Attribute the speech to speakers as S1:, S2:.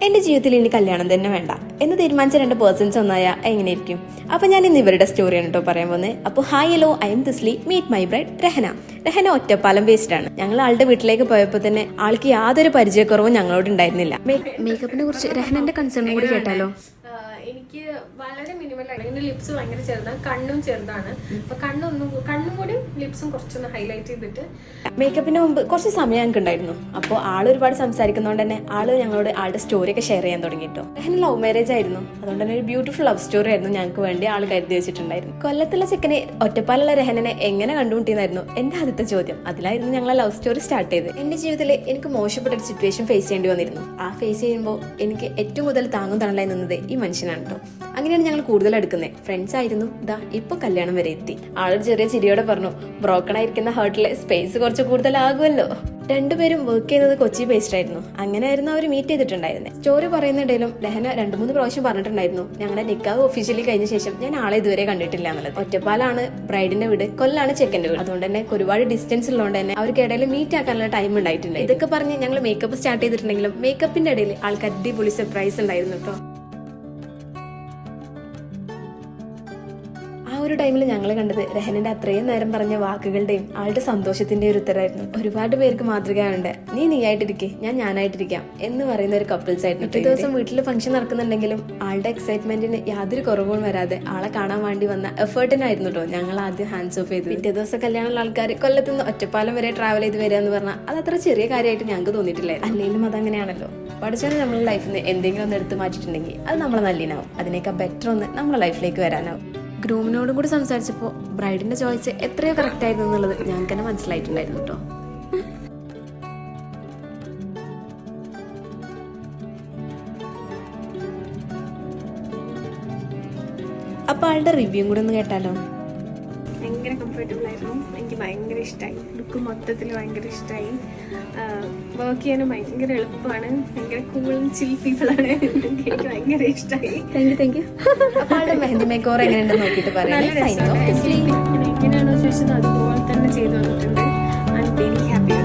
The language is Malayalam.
S1: എൻ്റെ ജീവിതത്തിൽ ഇനി കല്യാണം തന്നെ വേണ്ട എന്ന് തീരുമാനിച്ച 2 പേഴ്സൺസ് ഒന്നായാൽ എങ്ങനെയിരിക്കും? അപ്പോൾ ഞാൻ ഇന്ന് ഇവരുടെ സ്റ്റോറിയാണ് കേട്ടോ പറയാൻ പോകുന്നത്. അപ്പോൾ hi hello, I'm Thisly, meet my bride Rahana. Rahana Ottapalam based ആണ്. ഞങ്ങൾ ആളുടെ വീട്ടിലേക്ക് പോയപ്പോൾ തന്നെ ആൾക്ക് യാതൊരു പരിചയക്കുറവും ഞങ്ങളോട് ഉണ്ടായിരുന്നില്ല. മേക്കപ്പിനെ കുറിച്ച് രഹനന്റെ കൺസേൺ കൂടി കേട്ടാലോ?
S2: എനിക്ക് വളരെ മിനിമലാണ്. എൻ്റെ ലിപ്സ് ഭയങ്കര ചെറുതാണ്, കണ്ണും ചെറുതാണ്. അപ്പൊ കണ്ണും കൂടി ലിപ്സും കുറച്ചൊന്ന് ഹൈലൈറ്റ് ചെയ്തിട്ട്
S1: മേക്കപ്പിന് മുമ്പ് കുറച്ച് സമയം ഞങ്ങൾക്ക് ഉണ്ടായിരുന്നു. അപ്പോൾ ആൾ ഒരുപാട് സംസാരിക്കുന്നതുകൊണ്ട് തന്നെ ആള് ഞങ്ങളോട് ആളുടെ സ്റ്റോറിയൊക്കെ ഷെയർ ചെയ്യാൻ തുടങ്ങിട്ടോ. രഹന ലവ് മാരേജ് ആയിരുന്നു. അതുകൊണ്ട് തന്നെ ഒരു ബ്യൂട്ടിഫുൾ ലവ് സ്റ്റോറി ആയിരുന്നു ഞങ്ങൾക്ക് വേണ്ടി ആൾ കരുതി വെച്ചിട്ടുണ്ടായിരുന്നു. കൊല്ലത്തുള്ള ചെക്കനെ ഒറ്റപ്പാലുള്ള രഹനെ എങ്ങനെ കണ്ടുമുട്ടിയെന്നായിരുന്നു എൻ്റെ ആദ്യത്തെ ചോദ്യം. അതിലായിരുന്നു ഞങ്ങളെ ലവ് സ്റ്റോറി സ്റ്റാർട്ട് ചെയ്ത്. എൻ്റെ ജീവിതത്തിൽ എനിക്ക് മോശപ്പെട്ട ഒരു സിറ്റുവേഷൻ ഫേസ് ചെയ്യേണ്ടി വന്നിരുന്നു. ആ ഫേസ് ചെയ്യുമ്പോൾ എനിക്ക് ഏറ്റവും കൂടുതൽ താങ്ങും തണലായി നിന്നത് ഈ മനുഷ്യനാണ് കേട്ടോ. അങ്ങനെയാണ് ഞങ്ങൾ കൂടുതൽ എടുക്കുന്നത്. ഫ്രണ്ട്സ് ആയിരുന്നു. ഇതാ ഇപ്പൊ കല്യാണം വരെ എത്തി. ആളൊരു ചെറിയ ചിരിയോടെ പറഞ്ഞു, ബ്രോക്കൺ ആയിരിക്കുന്ന ഹേർട്ടിലെ സ്പേസ് കുറച്ച് കൂടുതലാകുമല്ലോ. രണ്ടുപേരും വർക്ക് ചെയ്യുന്നത് കൊച്ചി ബേസ്ഡ് ആയിരുന്നു. അങ്ങനെയായിരുന്നു അവർ മീറ്റ് ചെയ്തിട്ടുണ്ടായിരുന്നത്. സ്റ്റോറി പറയുന്നിടയിലും രഹന 2-3 പ്രാവശ്യം പറഞ്ഞിട്ടുണ്ടായിരുന്നു, ഞങ്ങളുടെ നിക്കാഹ് ഒഫീഷ്യലി കഴിഞ്ഞ ശേഷം ഞാൻ ആളെ ഇതുവരെ കണ്ടിട്ടില്ല എന്നുള്ളത്. ഒറ്റപ്പാലാണ് ബ്രൈഡിന്റെ വീട്, കൊല്ലാണ് ചെക്കൻ്റെ വീട്. അതുകൊണ്ട് തന്നെ ഒരുപാട് ഡിസ്റ്റൻസ് ഉള്ളതുകൊണ്ട് തന്നെ അവർക്ക് ഇടയിൽ മീറ്റ് ആക്കാനുള്ള ടൈം ഉണ്ടായിട്ടുണ്ട്. ഇതൊക്കെ പറഞ്ഞ് ഞങ്ങൾ മേക്കപ്പ് സ്റ്റാർട്ട് ചെയ്തിട്ടുണ്ടെങ്കിലും മേക്കപ്പിന്റെ ഇടയിൽ ആൾക്ക് അടിപൊളി സർപ്രൈസ് ഉണ്ടായിരുന്നു കേട്ടോ. ആ ഒരു ടൈമിൽ ഞങ്ങൾ കണ്ടത് രഹനന്റെ അത്രയും നേരം പറഞ്ഞ വാക്കുകളുടെയും ആളുടെ സന്തോഷത്തിന്റെ ഒരു ഉത്തരമായിരുന്നു. ഒരുപാട് പേർക്ക് മാതൃകയുണ്ട്. നീയായിട്ടിരിക്കെ, ഞാനായിട്ടിരിക്കാം എന്ന് പറയുന്ന ഒരു കപ്പിൾസ് ആയിരുന്നു. പിറ്റേ ദിവസം വീട്ടിൽ ഫംഗ്ഷൻ നടക്കുന്നുണ്ടെങ്കിലും ആളുടെ എക്സൈറ്റ്മെന്റിന് യാതൊരു കുറവും വരാതെ ആളെ കാണാൻ വേണ്ടി വന്ന എഫേർട്ടിനായിരുന്നു കേട്ടോ ഞങ്ങൾ ആദ്യം ഹാൻഡ്സ് ഓഫ് ചെയ്ത്. പിറ്റേ ദിവസം കല്യാണമുള്ള ആൾക്കാർ കൊല്ലത്തുനിന്ന് ഒറ്റപ്പാലം വരെ ട്രാവൽ ചെയ്ത് വരിക എന്ന് പറഞ്ഞാൽ അത് അത്ര ചെറിയ കാര്യമായിട്ട് ഞങ്ങൾക്ക് തോന്നിയിട്ടില്ല. അല്ലെങ്കിലും അതങ്ങനെയാണല്ലോ. പഠിച്ചാൽ നമ്മുടെ ലൈഫിൽ നിന്ന് എന്തെങ്കിലും ഒന്ന് എടുത്ത് മാറ്റിയിട്ടുണ്ടെങ്കിൽ അത് നമ്മളെ നല്ലീനാവും. അതിനേക്കാൾ ബെറ്റർ ഒന്ന് നമ്മുടെ ലൈഫിലേക്ക് വരാനാവും. ഗ്രൂമിനോടും കൂടി സംസാരിച്ചപ്പോൾ ബ്രൈഡിന്റെ ചോയ്സ് എത്രയോ കറക്റ്റ് ആയിരുന്നു എന്നുള്ളത് ഞങ്ങൾക്ക് തന്നെ മനസ്സിലായിട്ടുണ്ടായിരുന്നു കേട്ടോ. അപ്പൊ ആളുടെ റിവ്യൂ കൂടെ ഒന്ന് കേട്ടാലോ?
S2: ഭയങ്കര കംഫർട്ടബിൾ ആയിരുന്നു. എനിക്ക് ഭയങ്കര ഇഷ്ടമായി. ലുക്ക് മൊത്തത്തിൽ ഭയങ്കര ഇഷ്ടമായി. വർക്ക് ചെയ്യാനും ഭയങ്കര എളുപ്പമാണ്. ഭയങ്കര കൂളും ചിൽ പീപ്പിളാണ്. എനിക്ക് ഭയങ്കര ഇഷ്ടമായി.
S1: Thank you. അപ്പൊ ആളുടെ മെഹന്തി മേക്കോവർ എങ്ങനെയുണ്ടെന്ന് നോക്കിയിട്ട് പറയാം.
S2: എങ്ങനെയാണോ ചോദിച്ചത് അതുപോലെ തന്നെ ചെയ്തു വന്നിട്ടുണ്ട്. I am very happy.